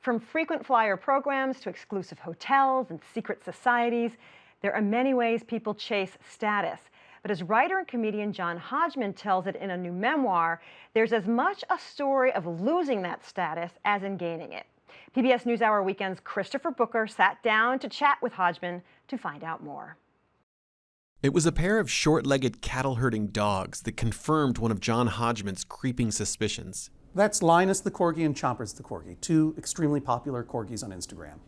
From frequent flyer programs to exclusive hotels and secret societies, there are many ways people chase status. But as writer and comedian John Hodgman tells it in a new memoir, there's as much a story of losing that status as in gaining it. PBS NewsHour Weekend's Christopher Booker sat down to chat with Hodgman to find out more. It was a pair of short-legged cattle-herding dogs that confirmed one of John Hodgman's creeping suspicions. That's Linus the Corgi and Chompers the Corgi, two extremely popular corgis on Instagram.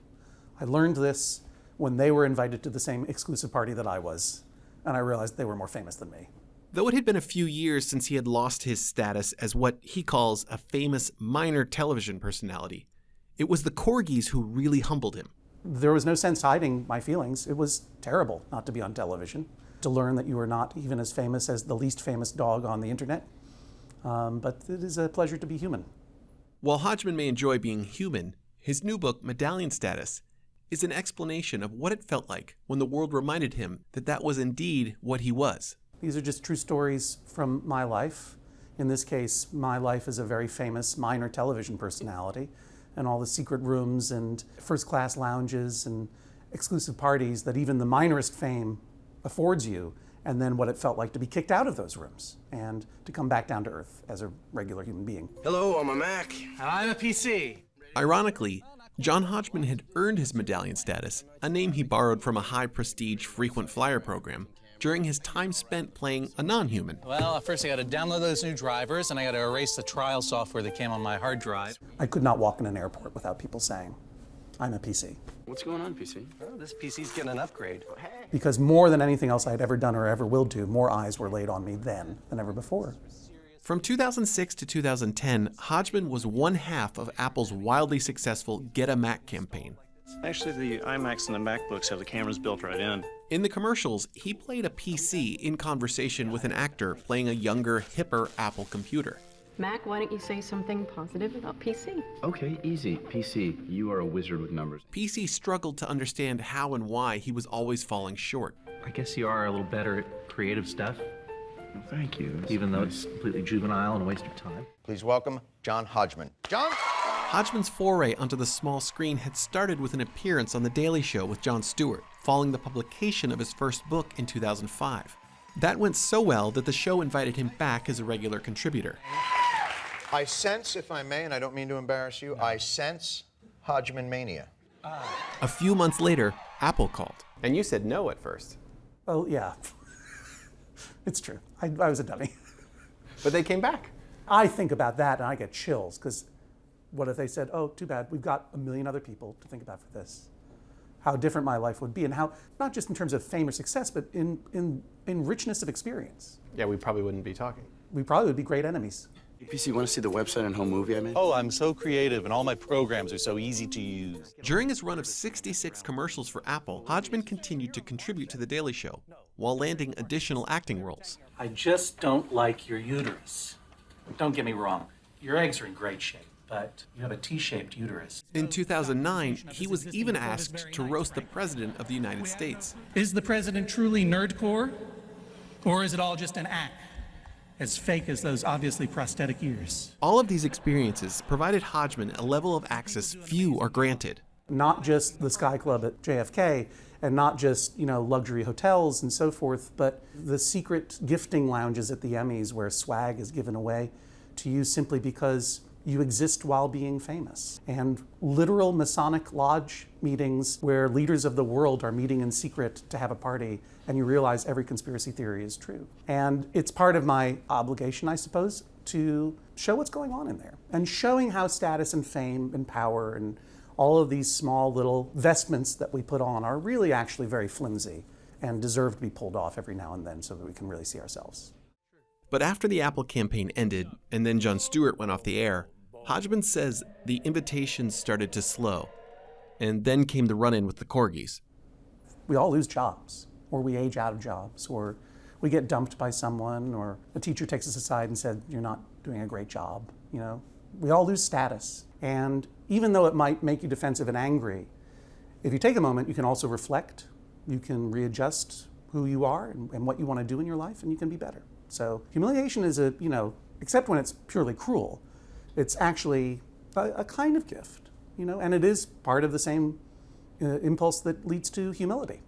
I learned this when they were invited to the same exclusive party that I was, and I realized they were more famous than me. Though it had been a few years since he had lost his status as what he calls a famous minor television personality, it was the corgis who really humbled him. There was no sense hiding my feelings. It was terrible not to be on television, to learn that you were not even as famous as the least famous dog on the internet. But it is a pleasure to be human. While Hodgman may enjoy being human, his new book, Medallion Status, is an explanation of what it felt like when the world reminded him that that was indeed what he was. These are just true stories from my life. In this case, my life as a very famous minor television personality, and all the secret rooms and first-class lounges and exclusive parties that even the minorest fame affords you, and then what it felt like to be kicked out of those rooms and to come back down to earth as a regular human being. Hello, I'm a Mac. And I'm a PC. Ironically, John Hodgman had earned his medallion status, a name he borrowed from a high-prestige frequent flyer program, during his time spent playing a non-human. Well, first I got to download those new drivers, and I got to erase the trial software that came on my hard drive. I could not walk in an airport without people saying, I'm a PC. What's going on, PC? Oh, this PC's getting an upgrade. Because more than anything else I had ever done or ever will do, more eyes were laid on me then than ever before. From 2006 to 2010, Hodgman was one half of Apple's wildly successful Get a Mac campaign. Actually, the iMacs and the MacBooks have the cameras built right in. In the commercials, he played a PC in conversation with an actor playing a younger, hipper Apple computer. Mac, why don't you say something positive about PC? Okay, easy. PC, you are a wizard with numbers. PC struggled to understand how and why he was always falling short. I guess you are a little better at creative stuff. Well, thank you. Even though it's completely juvenile and a waste of time. Please welcome John Hodgman. John? Hodgman's foray onto the small screen had started with an appearance on The Daily Show with Jon Stewart, following the publication of his first book in 2005. That went so well that the show invited him back as a regular contributor. I sense, if I may, and I don't mean to embarrass you, I sense Hodgman mania. A few months later, Apple called. And you said no at first. Oh, yeah. It's true. I was a dummy. But they came back. I think about that and I get chills, because what if they said, oh, too bad, we've got a million other people to think about for this. How different my life would be, and how, not just in terms of fame or success, but in richness of experience. Yeah, we probably wouldn't be talking. We probably would be great enemies. PC, you want to see the website and home movie I made? Oh, I'm so creative, and all my programs are so easy to use. During his run of 66 commercials for Apple, Hodgman continued to contribute to The Daily Show, while landing additional acting roles. I just don't like your uterus. Don't get me wrong. Your eggs are in great shape, but you have a T-shaped uterus. In 2009, he was even asked to roast the President of the United States. Is the president truly nerdcore, or is it all just an act? As fake as those obviously prosthetic ears. All of these experiences provided Hodgman a level of access few are granted. Not just the Sky Club at JFK, and not just, luxury hotels and so forth, but the secret gifting lounges at the Emmys where swag is given away to you simply because you exist while being famous. And literal Masonic lodge meetings where leaders of the world are meeting in secret to have a party, and you realize every conspiracy theory is true. And it's part of my obligation, I suppose, to show what's going on in there. And showing how status and fame and power and all of these small little vestments that we put on are really actually very flimsy and deserve to be pulled off every now and then so that we can really see ourselves. But after the Apple campaign ended, and then Jon Stewart went off the air, Hodgman says the invitations started to slow. And then came the run-in with the corgis. We all lose jobs, or we age out of jobs, or we get dumped by someone, or a teacher takes us aside and said, you're not doing a great job. We all lose status. And even though it might make you defensive and angry, if you take a moment, you can also reflect. You can readjust who you are and what you want to do in your life, and you can be better. So humiliation is except when it's purely cruel, it's actually a kind of gift. and it is part of the same impulse that leads to humility.